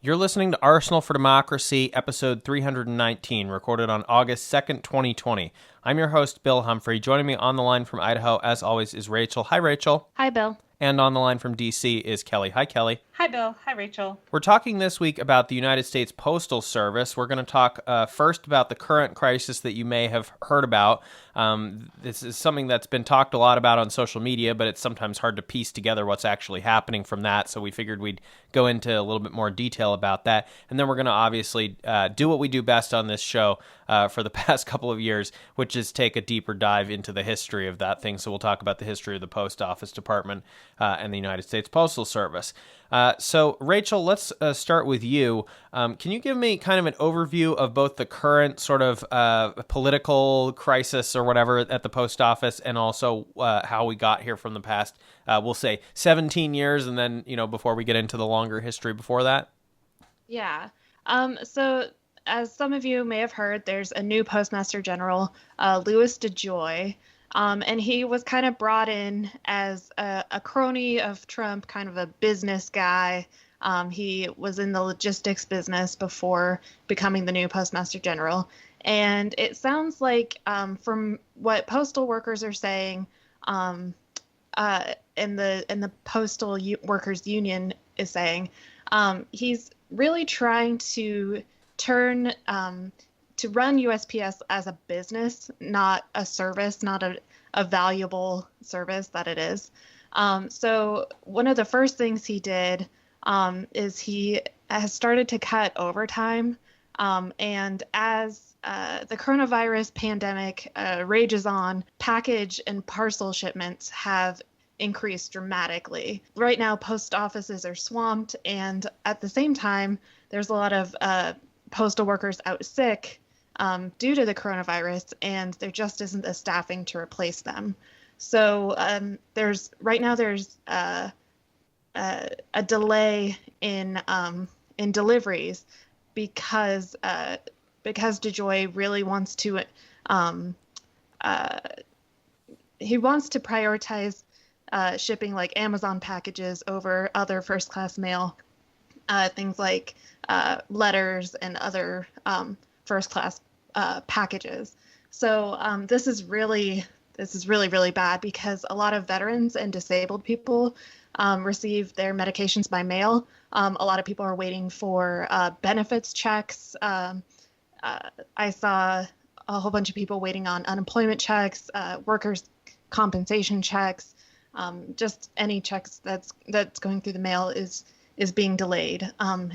You're listening to Arsenal for Democracy, episode 319, recorded on August 2nd, 2020. I'm your host, Bill Humphrey. Joining me on the line from Idaho, as always, is Rachel. Hi, Rachel. Hi, Bill. And on the line from D.C. is Kelley. Hi, Kelley. Hi, Bill. Hi, Rachel. We're talking this week about the United States Postal Service. We're going to talk first about the current crisis that you may have heard about. This is something that's been talked a lot about on social media, but it's sometimes hard to piece together what's actually happening from that. So we figured we'd go into a little bit more detail about that. And then we're going to obviously do what we do best on this show for the past couple of years, which is take a deeper dive into the history of that thing. So we'll talk about the history of the Post Office Department and the United States Postal Service. So, Rachel, let's start with you. Can you give me kind of an overview of both the current sort of political crisis or whatever at the post office and also how we got here from the past, we'll say 17 years, and then, before we get into the longer history before that? Yeah. So as some of you may have heard, there's a new Postmaster General, Louis DeJoy. And he was kind of brought in as a crony of Trump, kind of a business guy. He was in the logistics business before becoming the new Postmaster General. And it sounds like, from what postal workers are saying, and the Postal Workers Union is saying, he's really trying to turn to run USPS as a business, not a service, not a valuable service that it is. So one of the first things he did is he has started to cut overtime. And as the coronavirus pandemic rages on, package and parcel shipments have increased dramatically. Right now, post offices are swamped, and at the same time, there's a lot of postal workers out sick due to the coronavirus, and there just isn't the staffing to replace them. So there's a delay in deliveries because DeJoy really wants to he wants to prioritize shipping like Amazon packages over other first class mail, things like letters and other first class packages. So this is really bad because a lot of veterans and disabled people receive their medications by mail. A lot of people are waiting for benefits checks. I saw a whole bunch of people waiting on unemployment checks, workers' compensation checks. Just any checks that's going through the mail is being delayed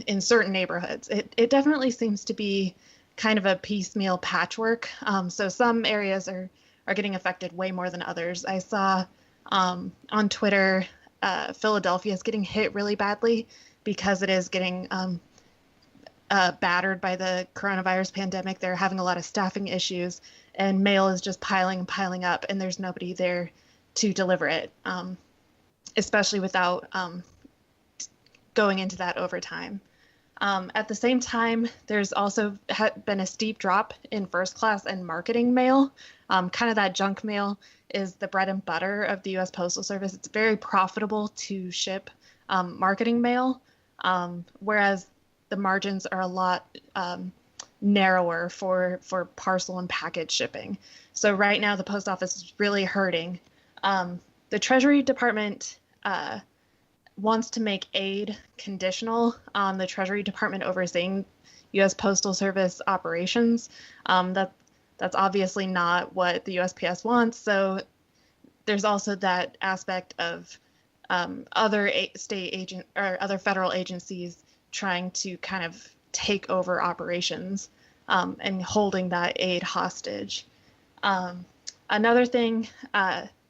in certain neighborhoods. It definitely seems to be kind of a piecemeal patchwork. So some areas are getting affected way more than others. I saw on Twitter, Philadelphia is getting hit really badly because it is getting battered by the coronavirus pandemic. They're having a lot of staffing issues, and mail is just piling and piling up, and there's nobody there to deliver it, especially without going into that overtime. At the same time, there's also been a steep drop in first class and marketing mail. Kind of that junk mail is the bread and butter of the U.S. Postal Service. It's very profitable to ship marketing mail, whereas the margins are a lot narrower for parcel and package shipping. So right now, the post office is really hurting. The Treasury Department wants to make aid conditional on the Treasury Department overseeing U.S. Postal Service operations. That's obviously not what the USPS wants. So there's also that aspect of other state agent or other federal agencies trying to kind of take over operations and holding that aid hostage. Another thing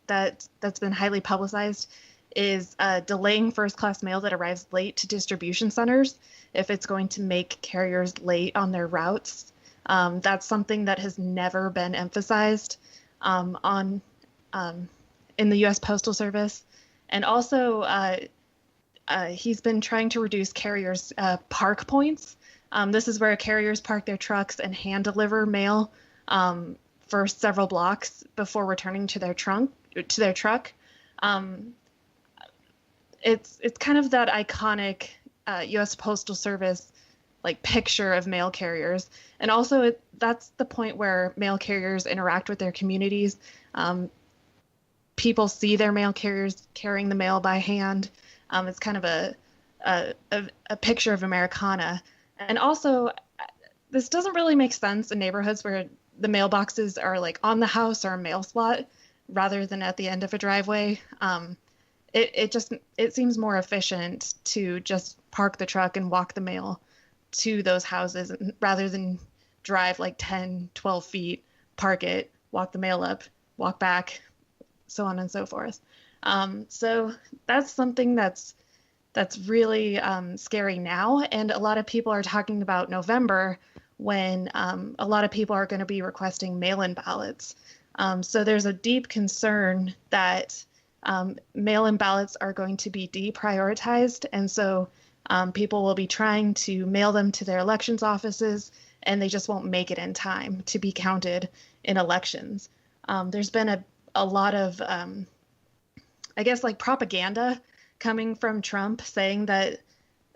that's been highly publicized is delaying first-class mail that arrives late to distribution centers if it's going to make carriers late on their routes. That's something that has never been emphasized in the U.S. Postal Service. And also, he's been trying to reduce carriers' park points. This is where carriers park their trucks and hand deliver mail for several blocks before returning to their truck. It's kind of that iconic U.S. Postal Service like picture of mail carriers, and also that's the point where mail carriers interact with their communities. Um, People see their mail carriers carrying the mail by hand. It's kind of a picture of Americana, and also this doesn't really make sense in neighborhoods where the mailboxes are like on the house or a mail slot rather than at the end of a driveway. It seems more efficient to just park the truck and walk the mail to those houses rather than drive like 10, 12 feet, park it, walk the mail up, walk back, so on and so forth. So that's something that's really scary now. And a lot of people are talking about November when a lot of people are going to be requesting mail-in ballots. So there's a deep concern that mail-in ballots are going to be deprioritized. And so people will be trying to mail them to their elections offices, and they just won't make it in time to be counted in elections. There's been a lot of, I guess, like propaganda coming from Trump saying that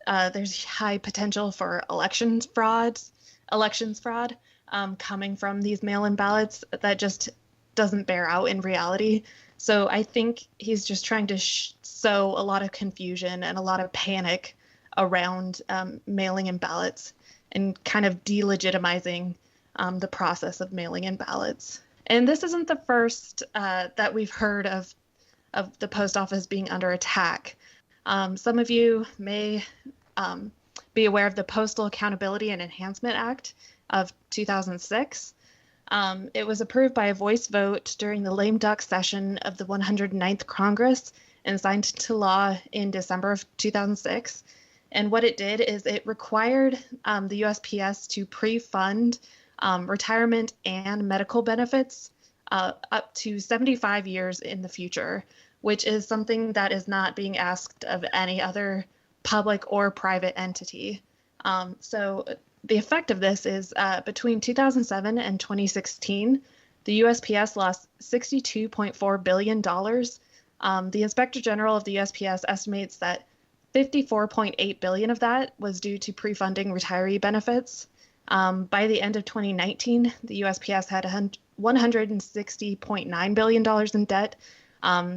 there's high potential for elections fraud coming from these mail-in ballots that just doesn't bear out in reality. So I think he's just trying to sow a lot of confusion and a lot of panic around mailing in ballots and kind of delegitimizing the process of mailing in ballots. And this isn't the first that we've heard of the post office being under attack. Some of you may be aware of the Postal Accountability and Enhancement Act of 2006. It was approved by a voice vote during the lame duck session of the 109th Congress and signed into law in December of 2006. And what it did is it required the USPS to pre-fund retirement and medical benefits up to 75 years in the future, which is something that is not being asked of any other public or private entity. So the effect of this is between 2007 and 2016, the USPS lost $62.4 billion. The Inspector General of the USPS estimates that 54.8 billion of that was due to pre-funding retiree benefits. By the end of 2019, the USPS had $160.9 billion in debt.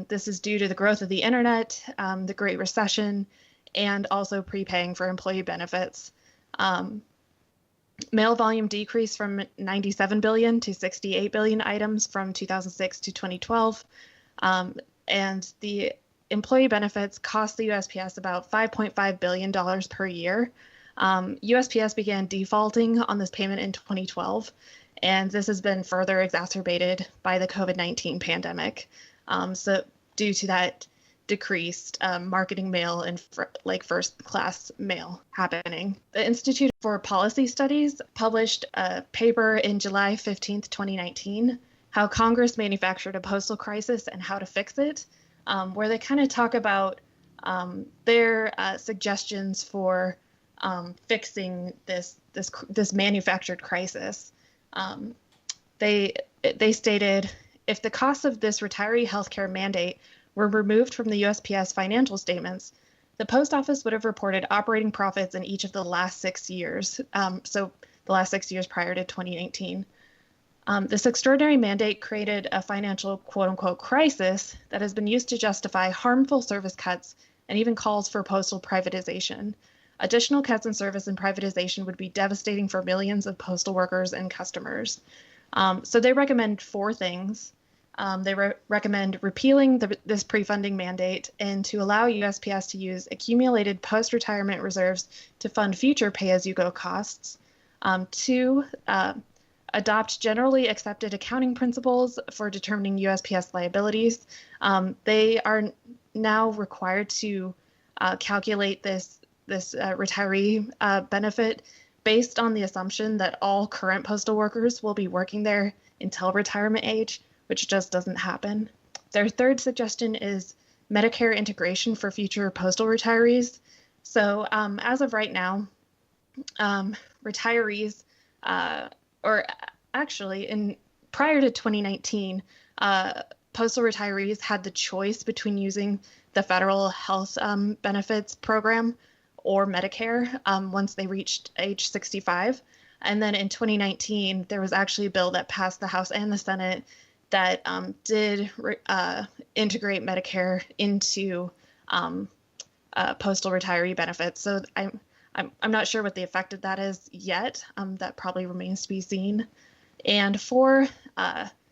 This is due to the growth of the internet, the Great Recession, and also prepaying for employee benefits. Mail volume decreased from 97 billion to 68 billion items from 2006 to 2012. And the employee benefits cost the USPS about $5.5 billion per year. USPS began defaulting on this payment in 2012, and this has been further exacerbated by the COVID-19 pandemic. So due to that decreased marketing mail and first-class mail happening. The Institute for Policy Studies published a paper in July 15th, 2019, How Congress Manufactured a Postal Crisis and How to Fix It, where they kind of talk about their suggestions for fixing this manufactured crisis. They stated, if the costs of this retiree healthcare mandate were removed from the USPS financial statements, the post office would have reported operating profits in each of the last 6 years. So the last 6 years prior to 2019. This extraordinary mandate created a financial quote-unquote crisis that has been used to justify harmful service cuts and even calls for postal privatization. Additional cuts in service and privatization would be devastating for millions of postal workers and customers. So they recommend 4 things. They recommend repealing this pre-funding mandate and to allow USPS to use accumulated post-retirement reserves to fund future pay-as-you-go costs. 2, adopt generally accepted accounting principles for determining USPS liabilities. They are now required to calculate this retiree benefit based on the assumption that all current postal workers will be working there until retirement age, which just doesn't happen. Their 3rd suggestion is Medicare integration for future postal retirees. So as of right now, retirees, or actually prior to 2019, postal retirees had the choice between using the federal health benefits program or Medicare once they reached age 65. And then in 2019, there was actually a bill that passed the House and the Senate that did integrate Medicare into postal retiree benefits. So I'm not sure what the effect of that is yet. That probably remains to be seen. And four,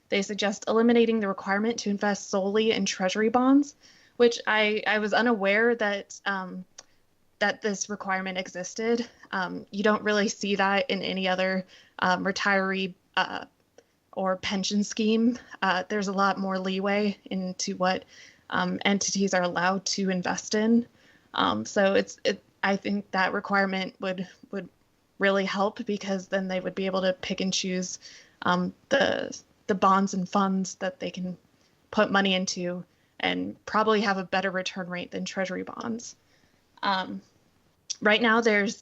they suggest eliminating the requirement to invest solely in Treasury bonds, which I was unaware that that this requirement existed. You don't really see that in any other retiree or pension scheme. There's a lot more leeway into what entities are allowed to invest in. So I think that requirement would really help, because then they would be able to pick and choose the bonds and funds that they can put money into, and probably have a better return rate than Treasury bonds. Right now, there's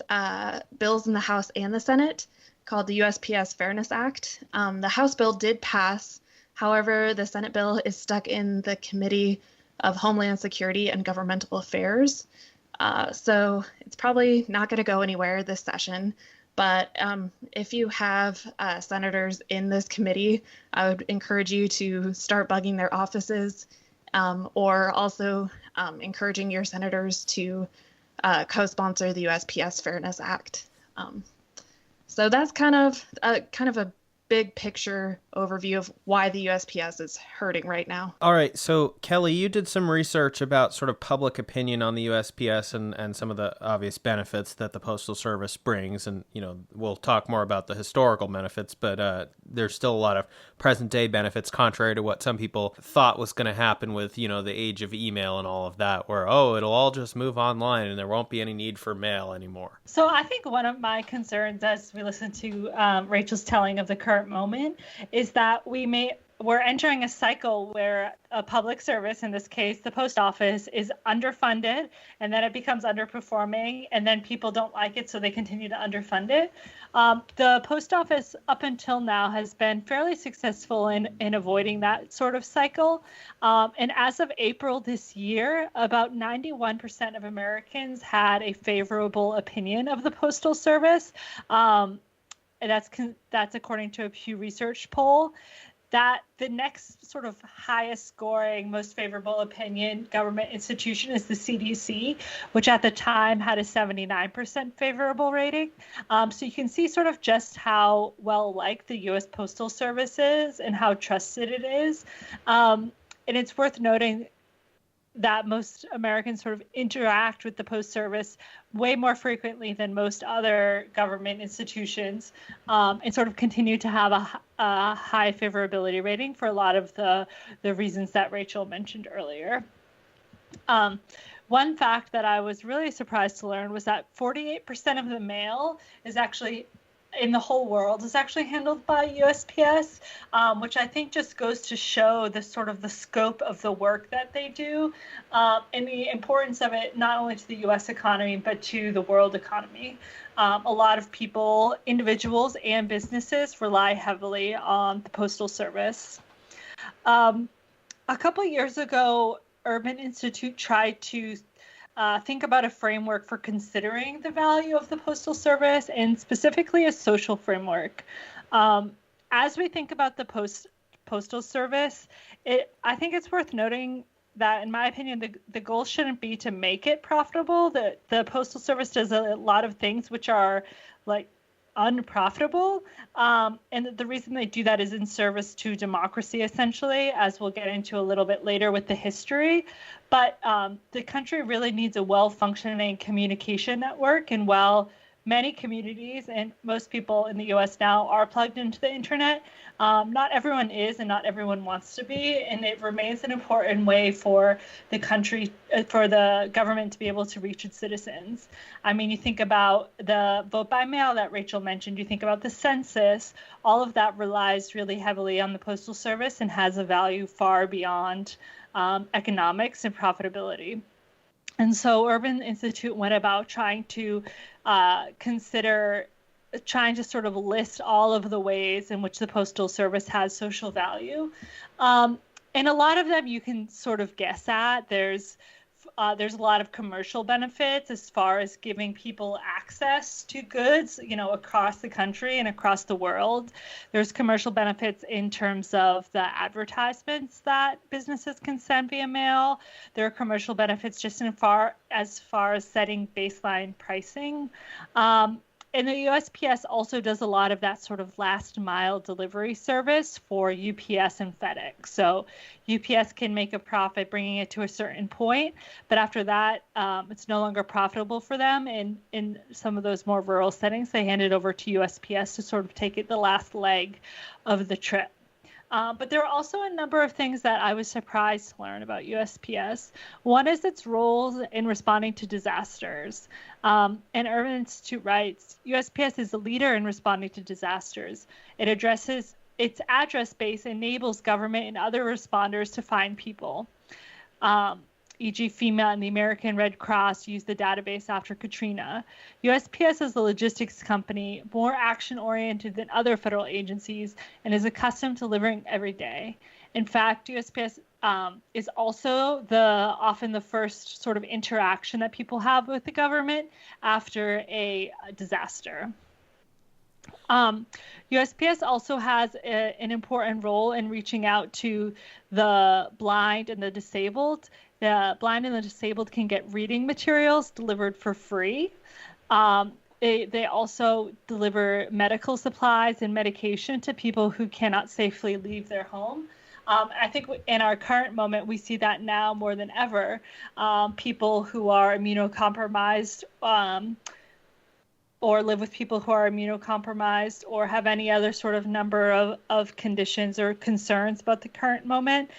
bills in the House and the Senate called the USPS Fairness Act. The House bill did pass. However, the Senate bill is stuck in the Committee of Homeland Security and Governmental Affairs. So it's probably not going to go anywhere this session. But if you have senators in this committee, I would encourage you to start bugging their offices, or also encouraging your senators to co-sponsor the USPS Fairness Act. So that's kind of a big picture overview of why the USPS is hurting right now. All right. So, Kelley, you did some research about sort of public opinion on the USPS and some of the obvious benefits that the Postal Service brings. And, we'll talk more about the historical benefits, but there's still a lot of present day benefits, contrary to what some people thought was going to happen with, the age of email and all of that, where, it'll all just move online and there won't be any need for mail anymore. So I think one of my concerns, as we listen to Rachel's telling of the current moment, is that we're entering a cycle where a public service, in this case the post office, is underfunded, and then it becomes underperforming, and then people don't like it, so they continue to underfund it. The post office up until now has been fairly successful in avoiding that sort of cycle. And as of April this year, about 91% of Americans had a favorable opinion of the Postal Service. And that's according to a Pew Research poll. That the next sort of highest scoring, most favorable opinion government institution is the CDC, which at the time had a 79% favorable rating. So you can see sort of just how well liked the U.S. Postal Service is and how trusted it is. And it's worth noting that most Americans sort of interact with the Post Service way more frequently than most other government institutions, and sort of continue to have a high favorability rating for a lot of the reasons that Rachel mentioned earlier. One fact that I was really surprised to learn was that 48% of the mail is actually in the whole world is actually handled by USPS, which I think just goes to show the sort of the scope of the work that they do, and the importance of it not only to the U.S. economy, but to the world economy. A lot of people, individuals and businesses, rely heavily on the Postal Service. A couple of years ago, Urban Institute tried to think about a framework for considering the value of the Postal Service, and specifically a social framework. As we think about the Postal Service, I think it's worth noting that, in my opinion, the goal shouldn't be to make it profitable. The Postal Service does a lot of things which are like unprofitable. And the reason they do that is in service to democracy, essentially, as we'll get into a little bit later with the history. But the country really needs a well-functioning communication network. And while many communities and most people in the U.S. now are plugged into the internet, not everyone is, and not everyone wants to be. And it remains an important way for the country, for the government to be able to reach its citizens. I mean, you think about the vote by mail that Rachel mentioned, you think about the census, all of that relies really heavily on the Postal Service and has a value far beyond economics and profitability. And so Urban Institute went about trying to sort of list all of the ways in which the Postal Service has social value. And a lot of them you can sort of guess at. There's there's a lot of commercial benefits as far as giving people access to goods, across the country and across the world. There's commercial benefits in terms of the advertisements that businesses can send via mail. There are commercial benefits just as far as setting baseline pricing. And the USPS also does a lot of that sort of last mile delivery service for UPS and FedEx. So UPS can make a profit bringing it to a certain point, but after that, it's no longer profitable for them. And in some of those more rural settings, they hand it over to USPS to sort of take it the last leg of the trip. But there are also a number of things that I was surprised to learn about USPS. One is its roles in responding to disasters. And Urban Institute writes, USPS is a leader in responding to disasters. Its address base enables government and other responders to find people. E.g. FEMA and the American Red Cross used the database after Katrina. USPS is a logistics company, more action-oriented than other federal agencies, and is accustomed to delivering every day. In fact, USPS is also often the first sort of interaction that people have with the government after a disaster. USPS also has an important role in reaching out to the blind and the disabled. The blind and the disabled can get reading materials delivered for free. They also deliver medical supplies and medication to people who cannot safely leave their home. I think in our current moment, we see that now more than ever. People who are immunocompromised or live with people who are immunocompromised or have any other sort of number of conditions or concerns about the current moment,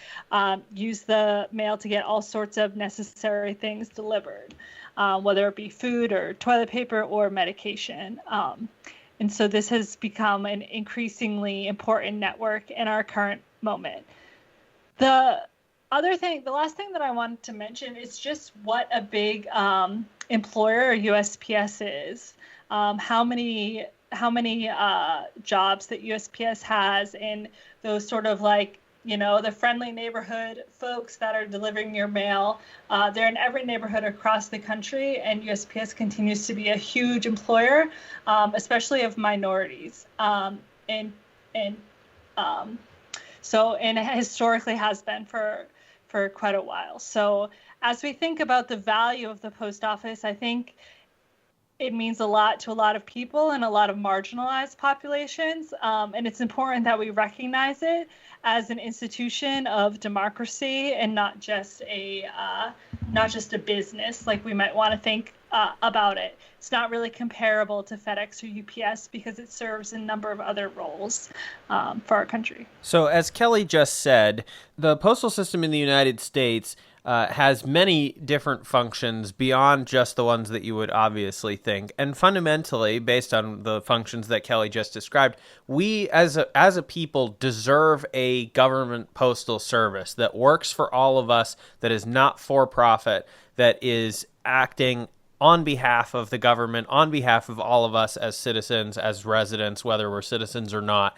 use the mail to get all sorts of necessary things delivered, whether it be food or toilet paper or medication. And so this has become an increasingly important network in our current moment. The last thing that I wanted to mention is just what a big employer USPS is. How many jobs that USPS has in those sort of the friendly neighborhood folks that are delivering your mail. They're in every neighborhood across the country, and USPS continues to be a huge employer, especially of minorities. And historically has been for quite a while. So as we think about the value of the post office, I think it means a lot to a lot of people and a lot of marginalized populations. And it's important that we recognize it as an institution of democracy and not just a business like we might want to think about it. It's not really comparable to FedEx or UPS because it serves a number of other roles for our country. So as Kelley just said, the postal system in the United States has many different functions beyond just the ones that you would obviously think. And fundamentally, based on the functions that Kelley just described, we as a people deserve a government postal service that works for all of us, that is not for profit, that is acting on behalf of the government, on behalf of all of us as citizens, as residents, whether we're citizens or not.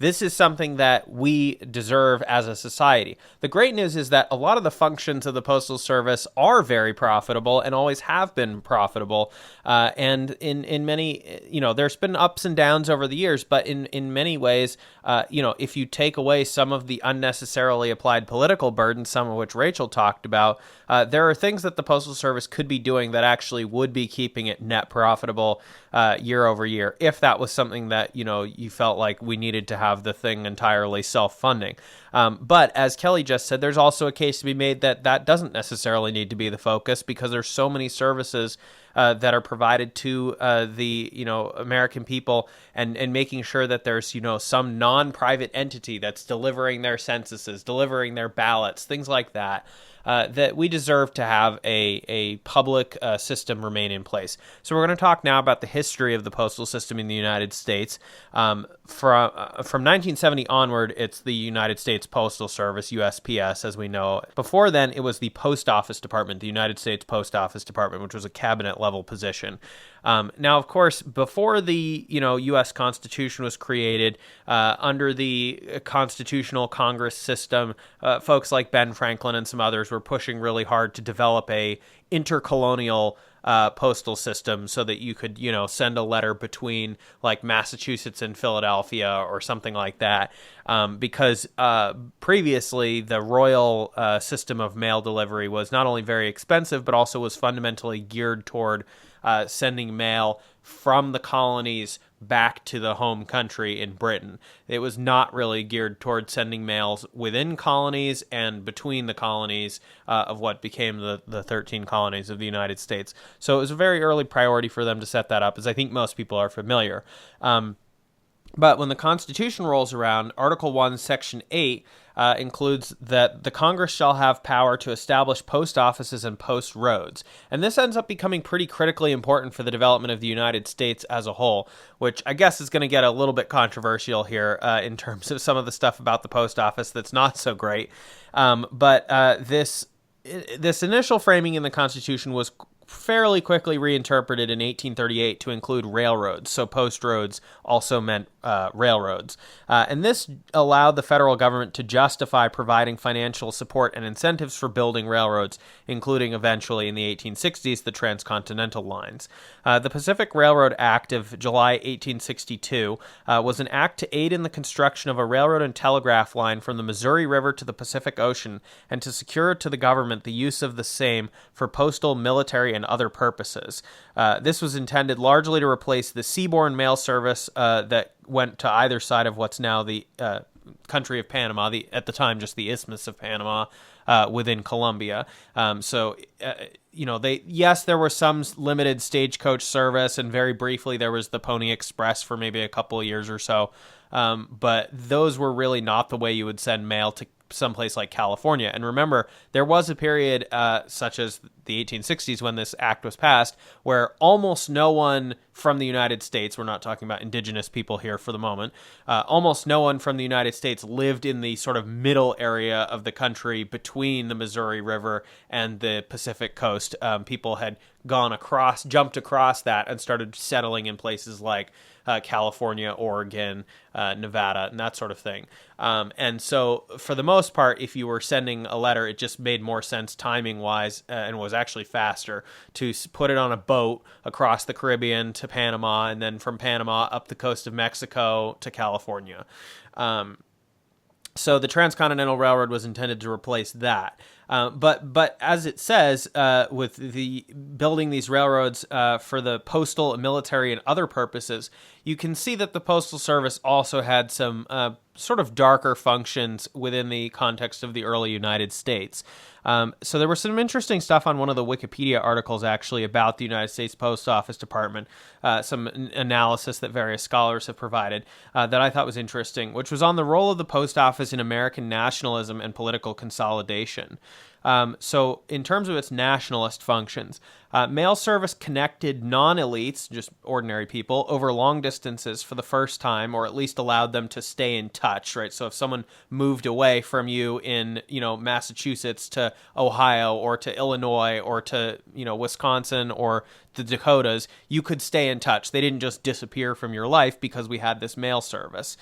This is something that we deserve as a society. The great news is that a lot of the functions of the Postal Service are very profitable and always have been profitable. And in many, there's been ups and downs over the years, but in many ways, if you take away some of the unnecessarily applied political burden, some of which Rachel talked about, there are things that the Postal Service could be doing that actually would be keeping it net profitable year over year, if that was something that, you felt like we needed to have the thing entirely self-funding. But as Kelley just said, there's also a case to be made that doesn't necessarily need to be the focus because there's so many services that are provided to the American people and making sure that there's some non-private entity that's delivering their censuses, delivering their ballots, things like that. That we deserve to have a public system remain in place. So we're going to talk now about the history of the postal system in the United States. From 1970 onward, it's the United States Postal Service, USPS, as we know. Before then, it was the Post Office Department, the United States Post Office Department, which was a cabinet level position. Now, of course, before the U.S. Constitution was created, under the Constitutional Congress system, folks like Ben Franklin and some others were pushing really hard to develop a intercolonial postal system so that you could, send a letter between like Massachusetts and Philadelphia or something like that. Because previously the royal system of mail delivery was not only very expensive, but also was fundamentally geared toward sending mail from the colonies back to the home country in Britain. It was not really geared toward sending mails within colonies and between the colonies of what became the 13 colonies of the United States. So it was a very early priority for them to set that up, as I think most people are familiar. But when the Constitution rolls around, Article 1, Section 8 includes that the Congress shall have power to establish post offices and post roads. And this ends up becoming pretty critically important for the development of the United States as a whole, which I guess is going to get a little bit controversial here in terms of some of the stuff about the post office that's not so great. But this initial framing in the Constitution was fairly quickly reinterpreted in 1838 to include railroads. So post roads also meant railroads. And this allowed the federal government to justify providing financial support and incentives for building railroads, including eventually in the 1860s, the transcontinental lines. The Pacific Railroad Act of July 1862 was an act to aid in the construction of a railroad and telegraph line from the Missouri River to the Pacific Ocean and to secure to the government the use of the same for postal, military, and other purposes. This was intended largely to replace the seaborne mail service that went to either side of what's now the country of Panama, at the time just the Isthmus of Panama, within Colombia. There was some limited stagecoach service, and very briefly there was the Pony Express for maybe a couple of years or so. But those were really not the way you would send mail to someplace like California. And remember, there was a period such as the 1860s when this act was passed where almost no one from the United States, we're not talking about indigenous people here for the moment, almost no one from the United States lived in the sort of middle area of the country between the Missouri River and the Pacific coast. People had jumped across that and started settling in places like California, Oregon, Nevada, and that sort of thing. And so for the most part, if you were sending a letter, it just made more sense timing-wise and was actually faster to put it on a boat across the Caribbean to Panama, and then from Panama up the coast of Mexico to California. So the Transcontinental Railroad was intended to replace that. But as it says, with the building these railroads for the postal, military, and other purposes, you can see that the Postal Service also had some sort of darker functions within the context of the early United States. So there was some interesting stuff on one of the Wikipedia articles actually about the United States Post Office Department, some analysis that various scholars have provided that I thought was interesting, which was on the role of the post office in American nationalism and political consolidation. So in terms of its nationalist functions, mail service connected non-elites, just ordinary people, over long distances for the first time, or at least allowed them to stay in touch, right? So if someone moved away from you in, Massachusetts to Ohio or to Illinois or to, Wisconsin or the Dakotas, you could stay in touch. They didn't just disappear from your life because we had this mail service.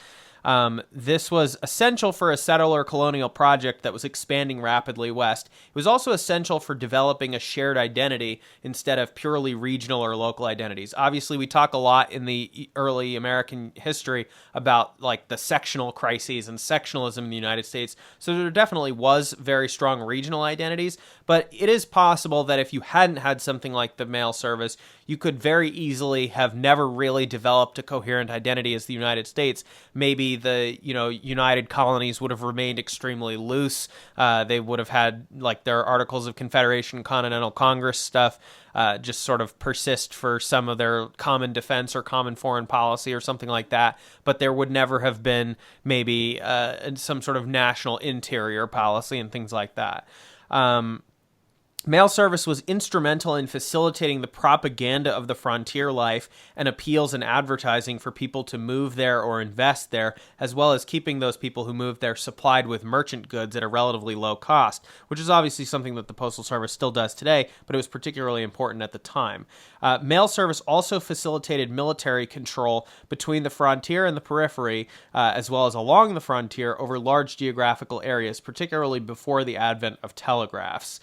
This was essential for a settler colonial project that was expanding rapidly west. It was also essential for developing a shared identity instead of purely regional or local identities. Obviously, we talk a lot in the early American history about like the sectional crises and sectionalism in the United States. So there definitely was very strong regional identities, but it is possible that if you hadn't had something like the mail service, you could very easily have never really developed a coherent identity as the United States. Maybe the United Colonies would have remained extremely loose. They would have had like their Articles of Confederation, Continental Congress stuff just sort of persist for some of their common defense or common foreign policy or something like that. But there would never have been maybe some sort of national interior policy and things like that. Mail service was instrumental in facilitating the propaganda of the frontier life and appeals and advertising for people to move there or invest there, as well as keeping those people who moved there supplied with merchant goods at a relatively low cost, which is obviously something that the Postal Service still does today, but it was particularly important at the time. Mail service also facilitated military control between the frontier and the periphery, as well as along the frontier over large geographical areas, particularly before the advent of telegraphs.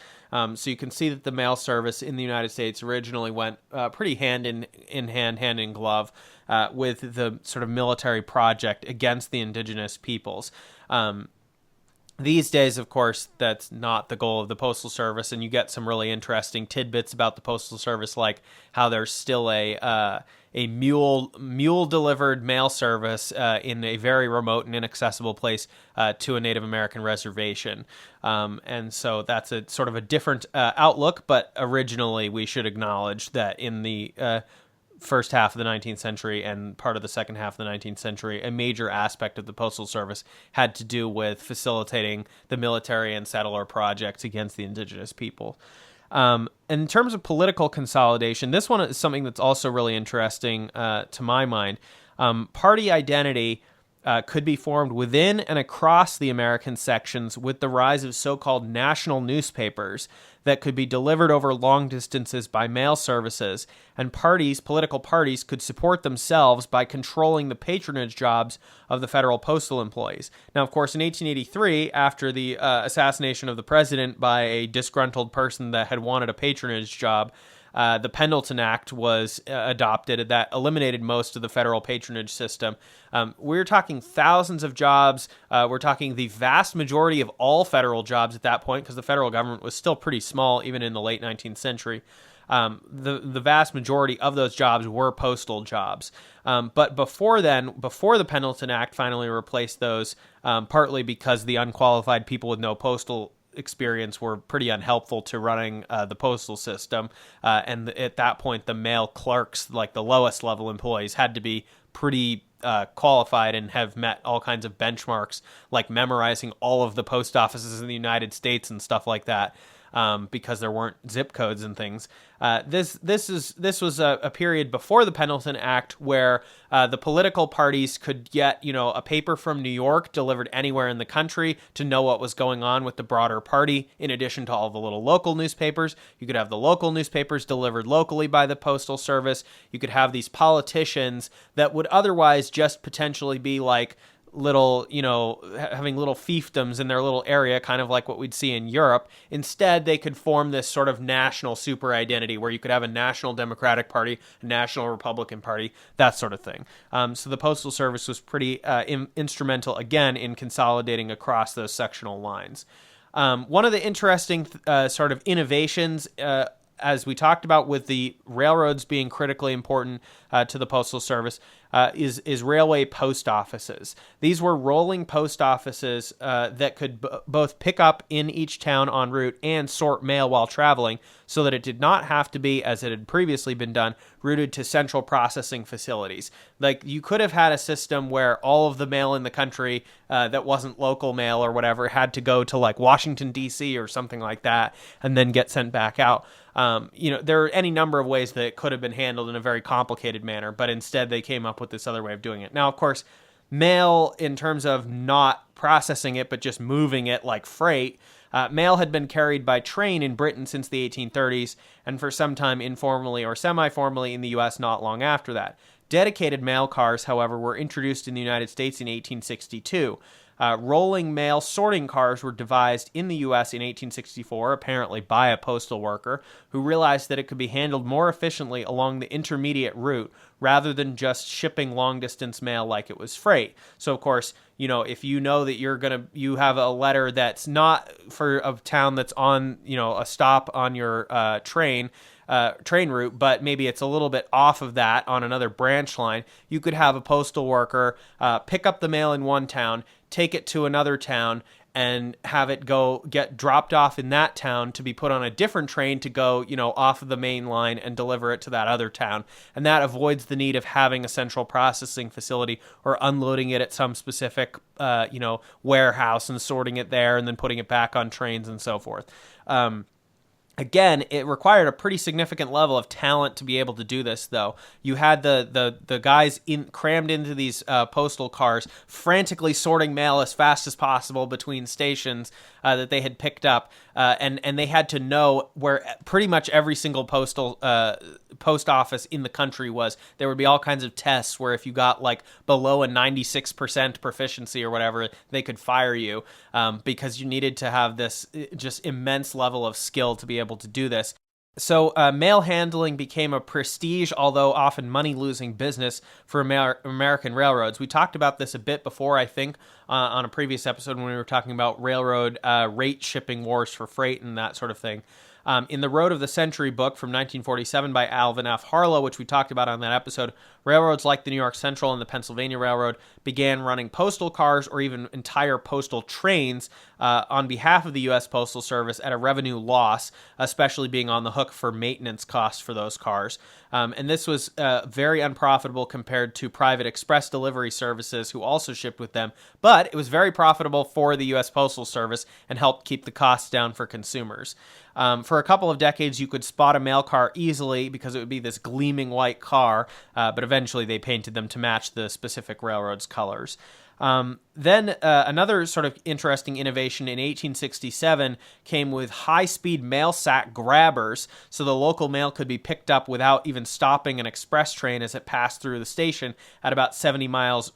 So you can see that the mail service in the United States originally went pretty hand in glove with the sort of military project against the indigenous peoples. These days, of course, that's not the goal of the Postal Service, and you get some really interesting tidbits about the Postal Service, like how there's still a mule-delivered mail service in a very remote and inaccessible place to a Native American reservation. And so that's a sort of a different outlook, but originally we should acknowledge that in the first half of the 19th century and part of the second half of the 19th century, a major aspect of the Postal Service had to do with facilitating the military and settler projects against the indigenous people. And in terms of political consolidation, this one is something that's also really interesting to my mind. Party identity could be formed within and across the American sections with the rise of so-called national newspapers that could be delivered over long distances by mail services, and political parties could support themselves by controlling the patronage jobs of the federal postal employees. Now, of course, in 1883, after the assassination of the president by a disgruntled person that had wanted a patronage job, the Pendleton Act was adopted that eliminated most of the federal patronage system. We're talking thousands of jobs. We're talking the vast majority of all federal jobs at that point, because the federal government was still pretty small, even in the late 19th century. The vast majority of those jobs were postal jobs. But before then, before the Pendleton Act finally replaced those, partly because the unqualified people with no postal experience were pretty unhelpful to running the postal system. And at that point, the mail clerks, like the lowest level employees, had to be pretty qualified and have met all kinds of benchmarks, like memorizing all of the post offices in the United States and stuff like that. Because there weren't zip codes and things. This was a period before the Pendleton Act where the political parties could get a paper from New York delivered anywhere in the country to know what was going on with the broader party. In addition to all the little local newspapers, you could have the local newspapers delivered locally by the Postal Service. You could have these politicians that would otherwise just potentially be like little, having little fiefdoms in their little area, kind of like what we'd see in Europe. Instead, they could form this sort of national super identity where you could have a national Democratic Party, a national Republican Party, that sort of thing. So the Postal Service was pretty instrumental, again, in consolidating across those sectional lines. One of the interesting sort of innovations, as we talked about with the railroads being critically important to the Postal Service, is railway post offices. These were rolling post offices that could both pick up in each town en route and sort mail while traveling, so that it did not have to be, as it had previously been done, routed to central processing facilities. Like, you could have had a system where all of the mail in the country that wasn't local mail or whatever had to go to like Washington, D.C. or something like that and then get sent back out. There are any number of ways that it could have been handled in a very complicated manner, but instead they came up with this other way of doing it. Now, of course, mail, in terms of not processing it, but just moving it like freight, mail had been carried by train in Britain since the 1830s, and for some time informally or semi-formally in the U.S. not long after that. Dedicated mail cars, however, were introduced in the United States in 1862. Rolling mail sorting cars were devised in the U.S. in 1864, apparently by a postal worker, who realized that it could be handled more efficiently along the intermediate route rather than just shipping long-distance mail like it was freight. So, of course, if you know that you have a letter that's not for a town that's on, a stop on your train route, but maybe it's a little bit off of that on another branch line, you could have a postal worker pick up the mail in one town, take it to another town, and have it get dropped off in that town to be put on a different train to go, off of the main line and deliver it to that other town. And that avoids the need of having a central processing facility or unloading it at some specific, warehouse and sorting it there and then putting it back on trains and so forth. Again, it required a pretty significant level of talent to be able to do this, though. You had the guys crammed into these postal cars, frantically sorting mail as fast as possible between stations that they had picked up, and they had to know where pretty much every single post office in the country was. There would be all kinds of tests where if you got like below a 96% proficiency or whatever, they could fire you, because you needed to have this just immense level of skill to be able to do this. So mail handling became a prestige, although often money-losing business for American railroads. We talked about this a bit before, I think, on a previous episode when we were talking about railroad rate shipping wars for freight and that sort of thing. In the Road of the Century book from 1947 by Alvin F. Harlow, which we talked about on that episode, railroads like the New York Central and the Pennsylvania Railroad began running postal cars or even entire postal trains on behalf of the U.S. Postal Service at a revenue loss, especially being on the hook for maintenance costs for those cars. And this was very unprofitable compared to private express delivery services who also shipped with them, but it was very profitable for the U.S. Postal Service and helped keep the costs down for consumers. For a couple of decades, you could spot a mail car easily because it would be this gleaming white car, but eventually they painted them to match the specific railroad's colors. Then another sort of interesting innovation in 1867 came with high-speed mail sack grabbers, so the local mail could be picked up without even stopping an express train as it passed through the station at about 70 miles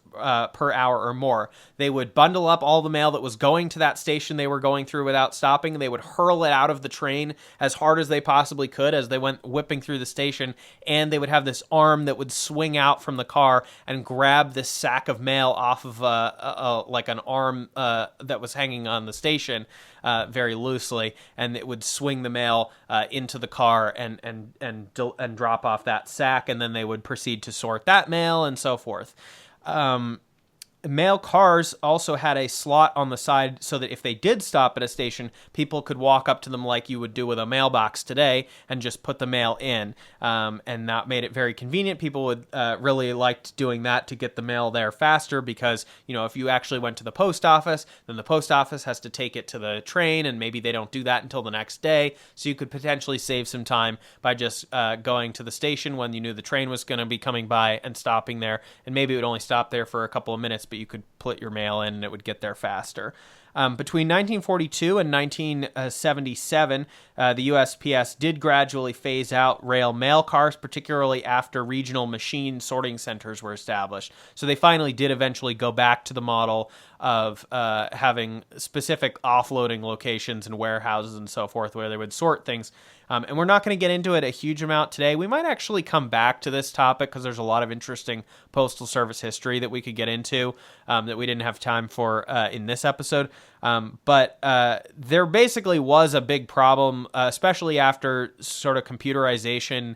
per hour or more. They would bundle up all the mail that was going to that station they were going through without stopping, and they would hurl it out of the train as hard as they possibly could as they went whipping through the station, and they would have this arm that would swing out from the car and grab this sack of mail off of like an arm that was hanging on the station very loosely, and it would swing the mail into the car and drop off that sack, and then they would proceed to sort that mail and so forth. Mail cars also had a slot on the side so that if they did stop at a station, people could walk up to them like you would do with a mailbox today and just put the mail in. And that made it very convenient. People would really liked doing that to get the mail there faster because, you know, if you actually went to the post office, then the post office has to take it to the train, and maybe they don't do that until the next day. So you could potentially save some time by just going to the station when you knew the train was going to be coming by and stopping there. And maybe it would only stop there for a couple of minutes, but you could put your mail in and it would get there faster. Between 1942 and 1977, the USPS did gradually phase out rail mail cars, particularly after regional machine sorting centers were established. So they finally did eventually go back to the model of having specific offloading locations and warehouses and so forth where they would sort things. And we're not going to get into it a huge amount today. We might actually come back to this topic because there's a lot of interesting Postal Service history that we could get into that we didn't have time for in this episode. But there basically was a big problem, especially after sort of computerization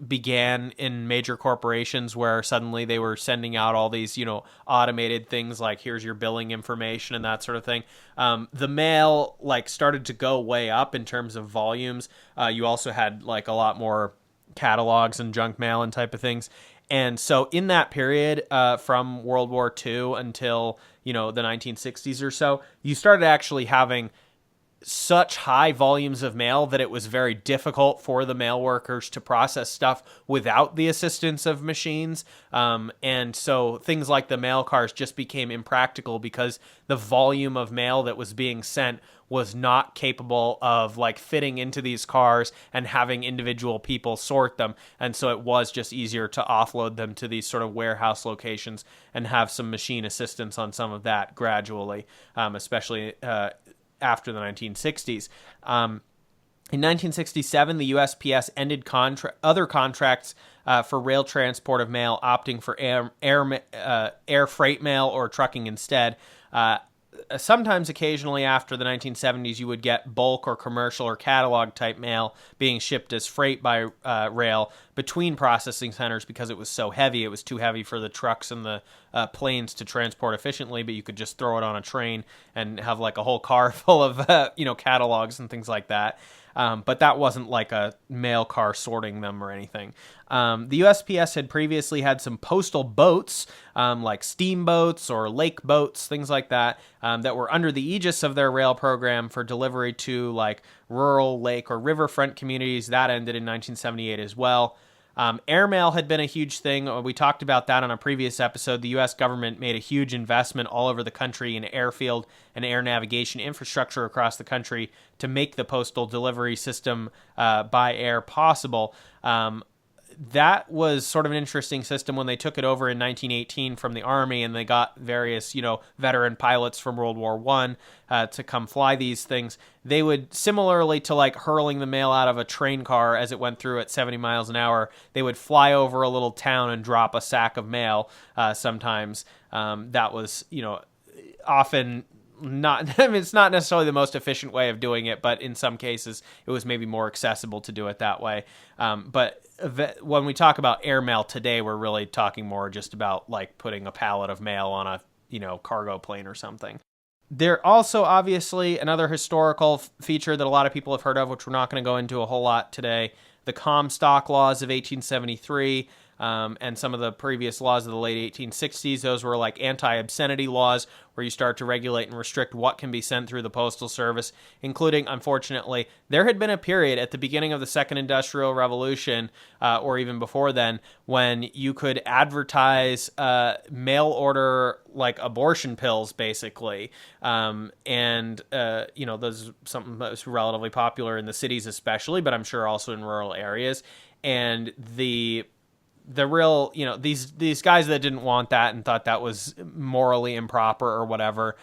began in major corporations where suddenly they were sending out all these, automated things like here's your billing information and that sort of thing. The mail started to go way up in terms of volumes. You also had a lot more catalogs and junk mail and type of things. And so in that period from World War II until, the 1960s or so, you started actually having such high volumes of mail that it was very difficult for the mail workers to process stuff without the assistance of machines. And so things like the mail cars just became impractical because the volume of mail that was being sent was not capable of fitting into these cars and having individual people sort them. And so it was just easier to offload them to these sort of warehouse locations and have some machine assistance on some of that gradually, especially after the 1960s. In 1967, the USPS ended other contracts for rail transport of mail, opting for air freight mail or trucking instead. Sometimes, occasionally after the 1970s, you would get bulk or commercial or catalog type mail being shipped as freight by rail between processing centers because it was so heavy. It was too heavy for the trucks and the planes to transport efficiently, but you could just throw it on a train and have a whole car full of catalogs and things like that. but that wasn't like a mail car sorting them or anything. The USPS had previously had some postal boats, like steamboats or lake boats, things like that, that were under the aegis of their rail program for delivery to like rural, lake, or riverfront communities. That ended in 1978 as well. Airmail had been a huge thing. We talked about that on a previous episode. The U.S. government made a huge investment all over the country in airfield and air navigation infrastructure across the country to make the postal delivery system by air possible. That was sort of an interesting system when they took it over in 1918 from the Army, and they got various, veteran pilots from World War I to come fly these things. They would, similarly to like hurling the mail out of a train car as it went through at 70 miles an hour, they would fly over a little town and drop a sack of mail sometimes. That was, often not, I mean, it's not necessarily the most efficient way of doing it, but in some cases it was maybe more accessible to do it that way. But when we talk about airmail today, we're really talking more just about like putting a pallet of mail on a, cargo plane or something. There also, obviously, another historical feature that a lot of people have heard of, which we're not going to go into a whole lot today, the Comstock laws of 1873. And some of the previous laws of the late 1860s, those were like anti-obscenity laws where you start to regulate and restrict what can be sent through the Postal Service, including, unfortunately, there had been a period at the beginning of the Second Industrial Revolution, or even before then, when you could advertise mail order like abortion pills, basically. Those something that was relatively popular in the cities especially, but I'm sure also in rural areas. And the real, these guys that didn't want that and thought that was morally improper or whatever,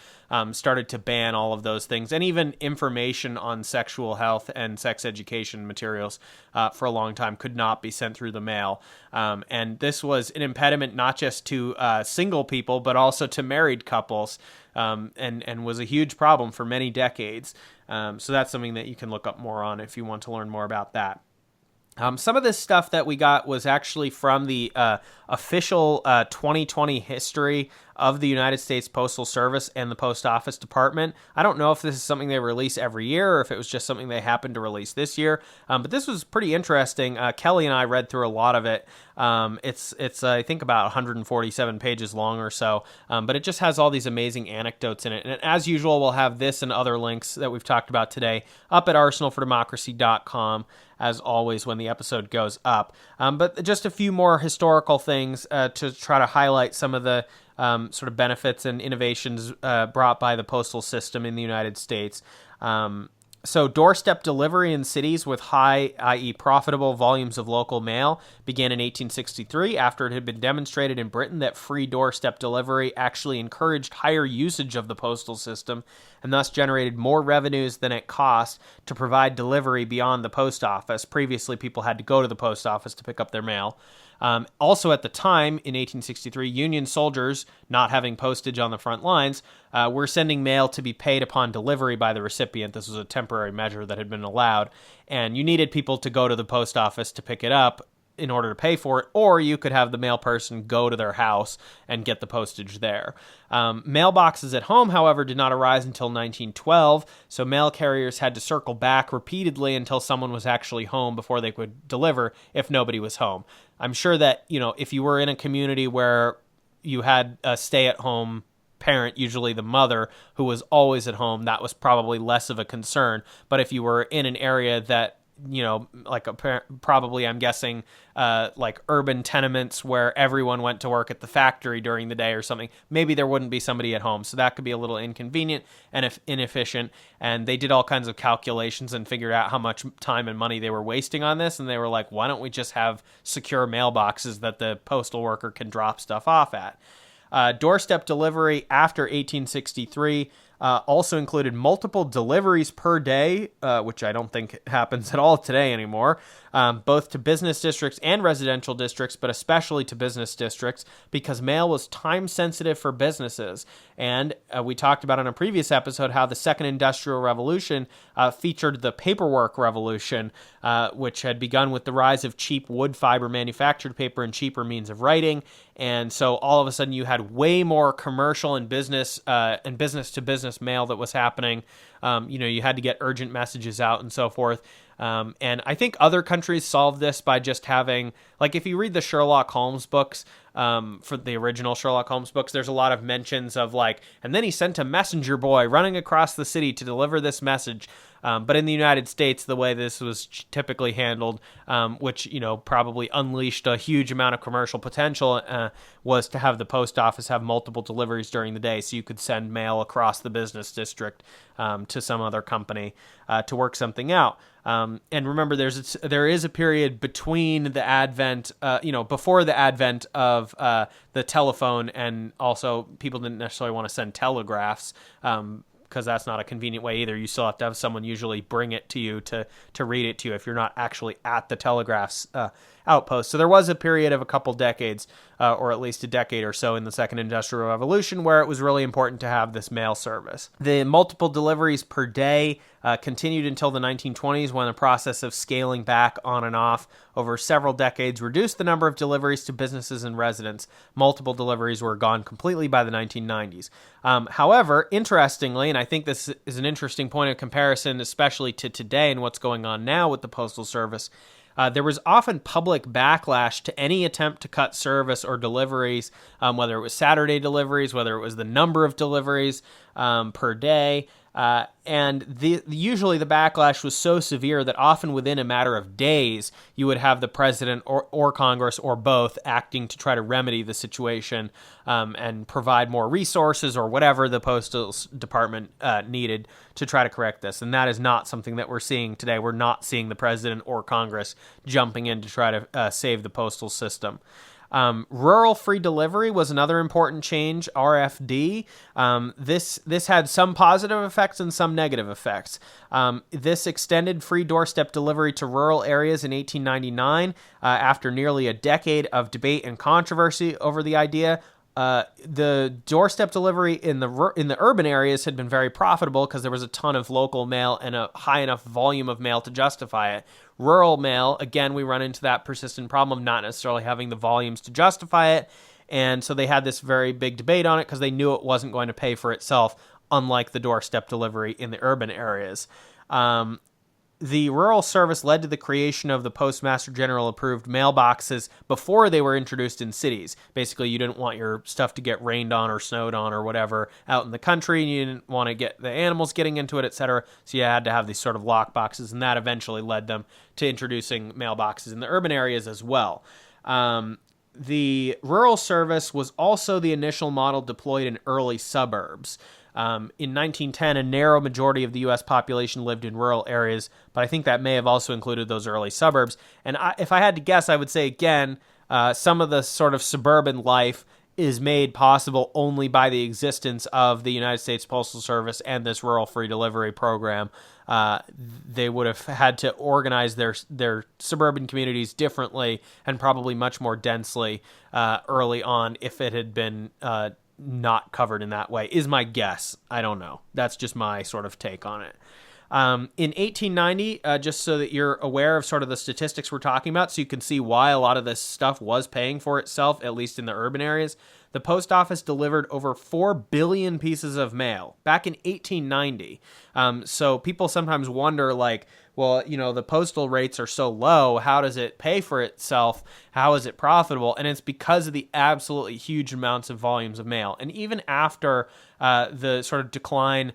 started to ban all of those things, and even information on sexual health and sex education materials for a long time could not be sent through the mail. And this was an impediment not just to single people, but also to married couples, and was a huge problem for many decades. So that's something that you can look up more on if you want to learn more about that. Some of this stuff that we got was actually from the official 2020 history of the United States Postal Service and the Post Office Department. I don't know if this is something they release every year or if it was just something they happened to release this year, but this was pretty interesting. Kelley and I read through a lot of it. It's I think about 147 pages long or so, but it just has all these amazing anecdotes in it. And as usual, we'll have this and other links that we've talked about today up at arsenalfordemocracy.com, as always, when the episode goes up. But just a few more historical things to try to highlight some of the sort of benefits and innovations brought by the postal system in the United States. So doorstep delivery in cities with high, i.e. profitable volumes of local mail began in 1863 after it had been demonstrated in Britain that free doorstep delivery actually encouraged higher usage of the postal system and thus generated more revenues than it cost to provide delivery beyond the post office. Previously, people had to go to the post office to pick up their mail. Also at the time, in 1863, Union soldiers, not having postage on the front lines, were sending mail to be paid upon delivery by the recipient. This was a temporary measure that had been allowed, and you needed people to go to the post office to pick it up in order to pay for it, or you could have the mail person go to their house and get the postage there. Mailboxes at home, however, did not arise until 1912, so mail carriers had to circle back repeatedly until someone was actually home before they could deliver if nobody was home. I'm sure that, if you were in a community where you had a stay-at-home parent, usually the mother, who was always at home, that was probably less of a concern. But if you were in an area that, probably, I'm guessing, like urban tenements where everyone went to work at the factory during the day or something, maybe there wouldn't be somebody at home. So that could be a little inconvenient and inefficient. And they did all kinds of calculations and figured out how much time and money they were wasting on this. And they were like, why don't we just have secure mailboxes that the postal worker can drop stuff off at? Doorstep delivery after 1863 also included multiple deliveries per day, which I don't think happens at all today anymore, both to business districts and residential districts, but especially to business districts, because mail was time-sensitive for businesses. And we talked about in a previous episode how the Second Industrial Revolution featured the paperwork revolution, which had begun with the rise of cheap wood fiber manufactured paper and cheaper means of writing. And so all of a sudden you had way more commercial and business to business Christmas mail that was happening. You had to get urgent messages out and so forth. And I think other countries solved this by just having, like, if you read the Sherlock Holmes books, for the original Sherlock Holmes books, there's a lot of mentions of like, and then he sent a messenger boy running across the city to deliver this message. But in the United States, the way this was typically handled, which, probably unleashed a huge amount of commercial potential, was to have the post office have multiple deliveries during the day. So you could send mail across the business district to some other company to work something out. And remember, there is a period between the advent, before the advent of the telephone, and also people didn't necessarily want to send telegraphs, because that's not a convenient way either. You still have to have someone usually bring it to you to read it to you if you're not actually at the telegraph's outpost. So there was a period of a couple decades, or at least a decade or so in the Second Industrial Revolution, where it was really important to have this mail service. The multiple deliveries per day continued until the 1920s, when the process of scaling back on and off over several decades reduced the number of deliveries to businesses and residents. Multiple deliveries were gone completely by the 1990s. However, interestingly, and I think this is an interesting point of comparison, especially to today and what's going on now with the Postal Service, there was often public backlash to any attempt to cut service or deliveries, whether it was Saturday deliveries, whether it was the number of deliveries per day. And usually the backlash was so severe that often within a matter of days, you would have the president or Congress or both acting to try to remedy the situation and provide more resources or whatever the Postal Department needed to try to correct this. And that is not something that we're seeing today. We're not seeing the president or Congress jumping in to try to save the postal system. Rural free delivery was another important change, RFD. This had some positive effects and some negative effects. This extended free doorstep delivery to rural areas in 1899 after nearly a decade of debate and controversy over the idea. The doorstep delivery in the urban areas had been very profitable because there was a ton of local mail and a high enough volume of mail to justify it. Rural mail, again, we run into that persistent problem of not necessarily having the volumes to justify it, and so they had this very big debate on it because they knew it wasn't going to pay for itself, unlike the doorstep delivery in the urban areas. The rural service led to the creation of the Postmaster General approved mailboxes before they were introduced in cities. Basically, you didn't want your stuff to get rained on or snowed on or whatever out in the country, and you didn't want to get the animals getting into it, etc. So you had to have these sort of lock boxes, and that eventually led them to introducing mailboxes in the urban areas as well. The rural service was also the initial model deployed in early suburbs. In 1910, a narrow majority of the U.S. population lived in rural areas, but I think that may have also included those early suburbs. And if I had to guess, I would say, again, some of the sort of suburban life is made possible only by the existence of the United States Postal Service and this rural free delivery program. They would have had to organize their suburban communities differently and probably much more densely early on if it had been not covered in that way, is my guess. I don't know. That's just my sort of take on it. In 1890, just so that you're aware of sort of the statistics we're talking about, so you can see why a lot of this stuff was paying for itself, at least in the urban areas, the post office delivered over 4 billion pieces of mail back in 1890. So people sometimes wonder, like, well, the postal rates are so low. How does it pay for itself? How is it profitable? And it's because of the absolutely huge amounts of volumes of mail. And even after the sort of decline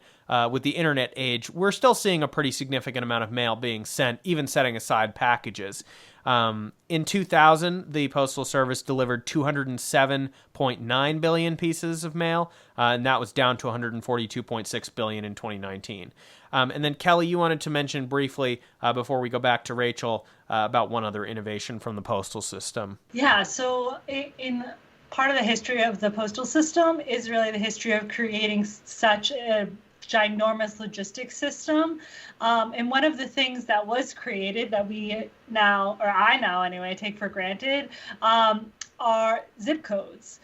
with the internet age, we're still seeing a pretty significant amount of mail being sent, even setting aside packages. In 2000, the Postal Service delivered 207.9 billion pieces of mail, and that was down to 142.6 billion in 2019. And then, Kelley, you wanted to mention briefly, before we go back to Rachel, about one other innovation from the postal system. Yeah, so in part of the history of the postal system is really the history of creating such a ginormous logistics system. And one of the things that was created that we now, or I now anyway, take for granted, are zip codes,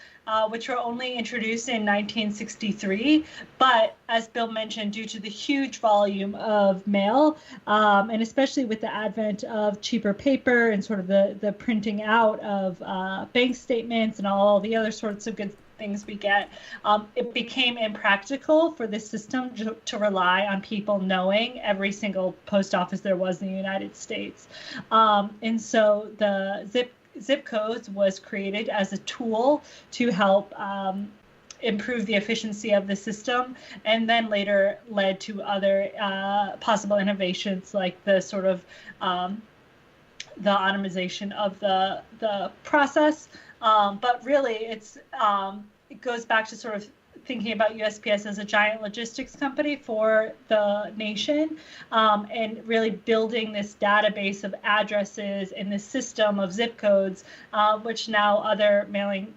which were only introduced in 1963. But as Bill mentioned, due to the huge volume of mail, and especially with the advent of cheaper paper and sort of the printing out of bank statements and all the other sorts of things we get, it became impractical for the system to rely on people knowing every single post office there was in the United States. And so the zip codes was created as a tool to help improve the efficiency of the system, and then later led to other possible innovations like the sort of the automation of the process. But really, it goes back to sort of thinking about USPS as a giant logistics company for the nation, and really building this database of addresses and this system of zip codes, which now other mailing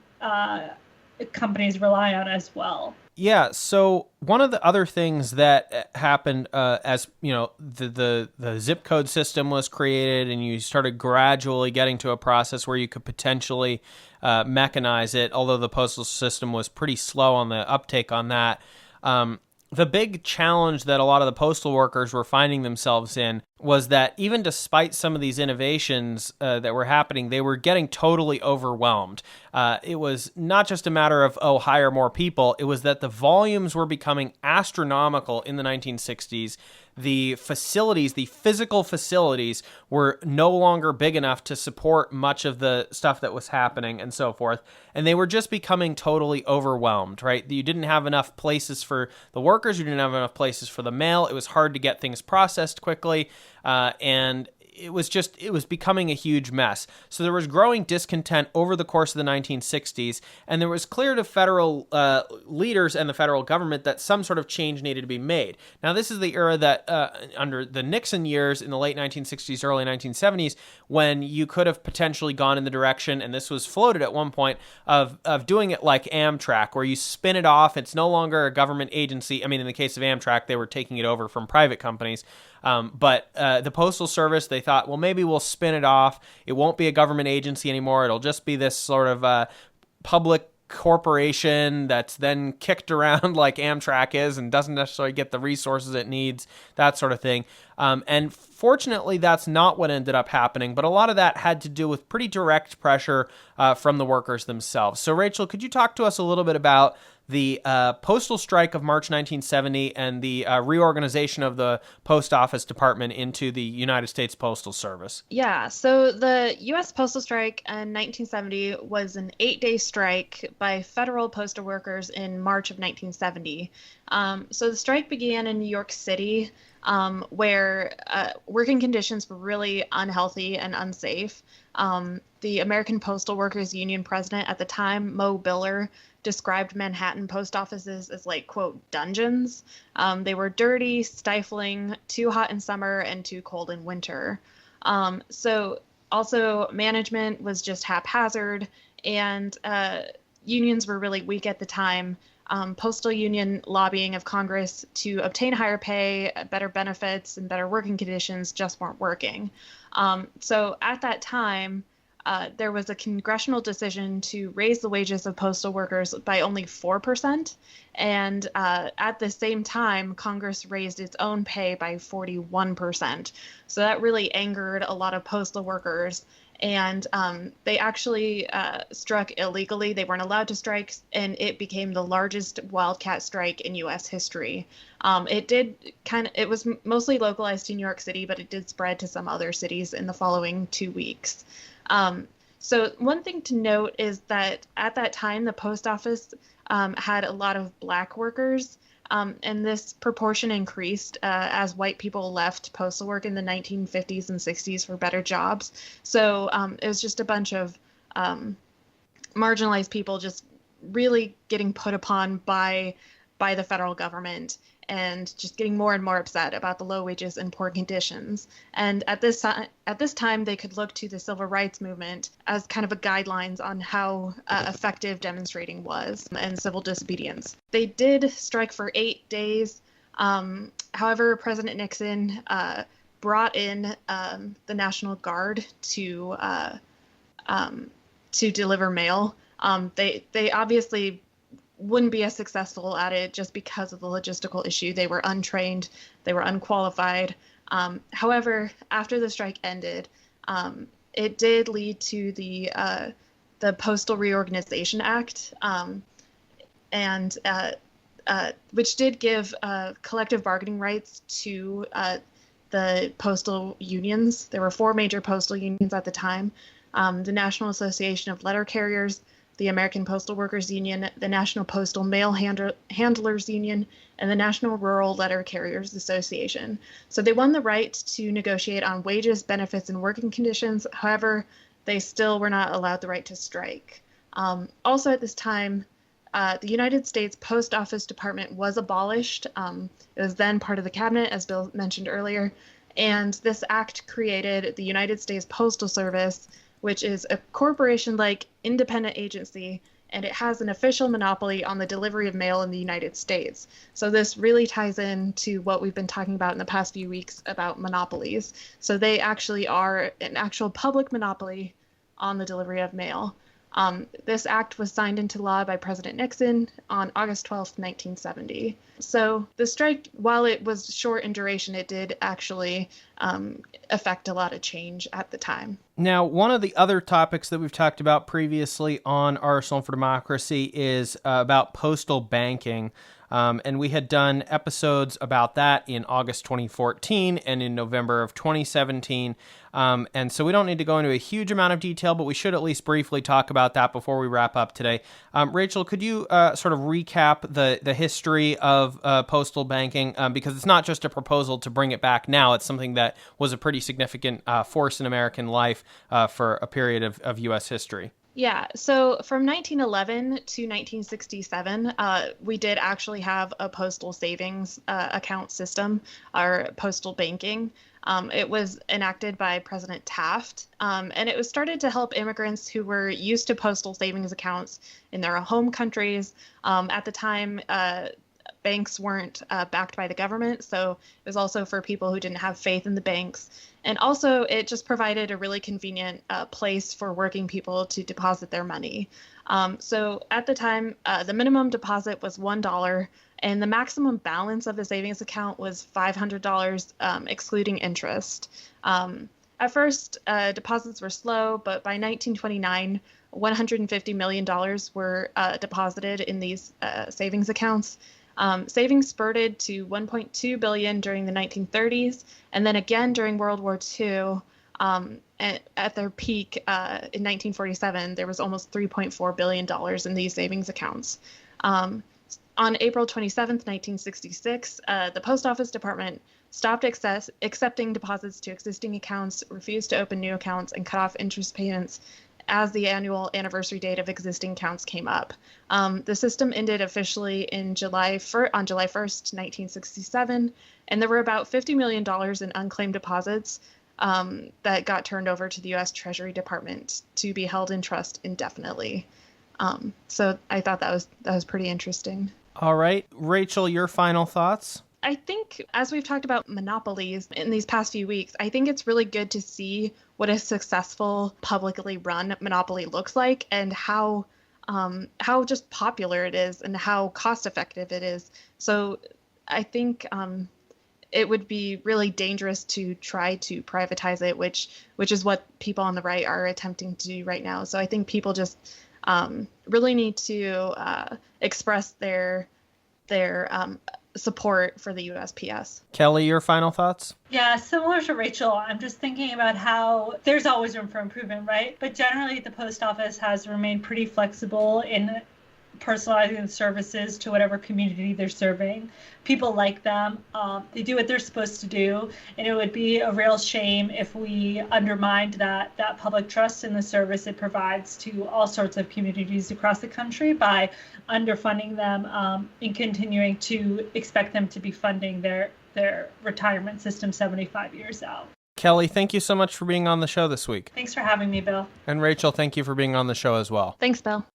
companies rely on as well. Yeah, so one of the other things that happened as the zip code system was created, and you started gradually getting to a process where you could potentially mechanize it, although the postal system was pretty slow on the uptake on that. The big challenge that a lot of the postal workers were finding themselves in was that even despite some of these innovations that were happening, they were getting totally overwhelmed. It was not just a matter of, hire more people. It was that the volumes were becoming astronomical in the 1960s. The facilities, the physical facilities, were no longer big enough to support much of the stuff that was happening and so forth. And they were just becoming totally overwhelmed, right? You didn't have enough places for the workers. You didn't have enough places for the mail. It was hard to get things processed quickly. And it was becoming a huge mess. So there was growing discontent over the course of the 1960s, and there was clear to federal leaders and the federal government that some sort of change needed to be made. Now, this is the era that, under the Nixon years in the late 1960s, early 1970s, when you could have potentially gone in the direction, and this was floated at one point, of doing it like Amtrak, where you spin it off. It's no longer a government agency. I mean, in the case of Amtrak, they were taking it over from private companies. But the Postal Service, they thought, well, maybe we'll spin it off. It won't be a government agency anymore. It'll just be this sort of public corporation that's then kicked around like Amtrak is and doesn't necessarily get the resources it needs, that sort of thing. And fortunately, that's not what ended up happening. But a lot of that had to do with pretty direct pressure from the workers themselves. So, Rachel, could you talk to us a little bit about the postal strike of March 1970 and the reorganization of the post office department into the United States Postal Service? Yeah, so the U.S. Postal Strike in 1970 was an 8-day strike by federal postal workers in March of 1970. So the strike began in New York City, where working conditions were really unhealthy and unsafe. The American Postal Workers Union president at the time, Mo Biller, described Manhattan post offices as like, quote, dungeons. They were dirty, stifling, too hot in summer and too cold in winter. So also management was just haphazard, and unions were really weak at the time. Postal union lobbying of Congress to obtain higher pay, better benefits, and better working conditions just weren't working. So at that time, there was a congressional decision to raise the wages of postal workers by only 4%. And at the same time, Congress raised its own pay by 41%. So that really angered a lot of postal workers. And they actually struck illegally. They weren't allowed to strike, and it became the largest wildcat strike in U.S. history. It was mostly localized to New York City, but it did spread to some other cities in the following 2 weeks. So one thing to note is that at that time, the post office had a lot of Black workers, and this proportion increased as white people left postal work in the 1950s and 60s for better jobs. So it was just a bunch of marginalized people just really getting put upon by the federal government, and just getting more and more upset about the low wages and poor conditions. And at this time, they could look to the civil rights movement as kind of a guidelines on how effective demonstrating was and civil disobedience. They did strike for 8 days. However, President Nixon brought in the National Guard to deliver mail. They obviously wouldn't be as successful at it just because of the logistical issue. They were untrained, they were unqualified. However, after the strike ended, it did lead to the Postal Reorganization Act, and which did give collective bargaining rights to the postal unions. There were 4 major postal unions at the time: the National Association of Letter Carriers, the American Postal Workers Union, the National Postal Mail Handlers Union, and the National Rural Letter Carriers Association. So they won the right to negotiate on wages, benefits, and working conditions. However, they still were not allowed the right to strike. Also at this time, the United States Post Office Department was abolished. It was then part of the cabinet, as Bill mentioned earlier, and this act created the United States Postal Service, which is a corporation-like independent agency, and it has an official monopoly on the delivery of mail in the United States. So this really ties in to what we've been talking about in the past few weeks about monopolies. So they actually are an actual public monopoly on the delivery of mail. This act was signed into law by President Nixon on August 12th, 1970. So the strike, while it was short in duration, it did actually affect a lot of change at the time. Now, one of the other topics that we've talked about previously on Arsenal for Democracy is about postal banking. And we had done episodes about that in August 2014 and in November of 2017. And so we don't need to go into a huge amount of detail, but we should at least briefly talk about that before we wrap up today. Rachel, could you sort of recap the history of postal banking? Because it's not just a proposal to bring it back now. It's something that was a pretty significant force in American life for a period of U.S. history. Yeah, so from 1911 to 1967, we did actually have a postal savings account system, or postal banking. It was enacted by President Taft, and it was started to help immigrants who were used to postal savings accounts in their home countries. At the time, banks weren't backed by the government, so it was also for people who didn't have faith in the banks. And also, it just provided a really convenient place for working people to deposit their money. So at the time, the minimum deposit was $1, and the maximum balance of the savings account was $500, excluding interest. At first, deposits were slow, but by 1929, $150 million were deposited in these savings accounts. Savings spurted to $1.2 billion during the 1930s, and then again during World War II. At their peak in 1947, there was almost $3.4 billion in these savings accounts. On April 27th, 1966, the Post Office Department stopped accepting deposits to existing accounts, refused to open new accounts, and cut off interest payments as the annual anniversary date of existing accounts came up. The system ended officially on July 1st, 1967, and there were about $50 million in unclaimed deposits that got turned over to the U.S. Treasury Department to be held in trust indefinitely. So I thought that was pretty interesting. All right. Rachel, your final thoughts? I think, as we've talked about monopolies in these past few weeks, I think it's really good to see what a successful publicly run monopoly looks like, and how just popular it is and how cost effective it is. So I think it would be really dangerous to try to privatize it, which is what people on the right are attempting to do right now. So I think people just really need to express their support for the USPS. Kelley, your final thoughts? Yeah, similar to Rachel, I'm just thinking about how there's always room for improvement, right? But generally, the post office has remained pretty flexible in personalizing the services to whatever community they're serving. People like them. They do what they're supposed to do. And it would be a real shame if we undermined that public trust in the service it provides to all sorts of communities across the country by underfunding them and continuing to expect them to be funding their retirement system 75 years out. Kelley, thank you so much for being on the show this week. Thanks for having me, Bill. And Rachel, thank you for being on the show as well. Thanks, Bill.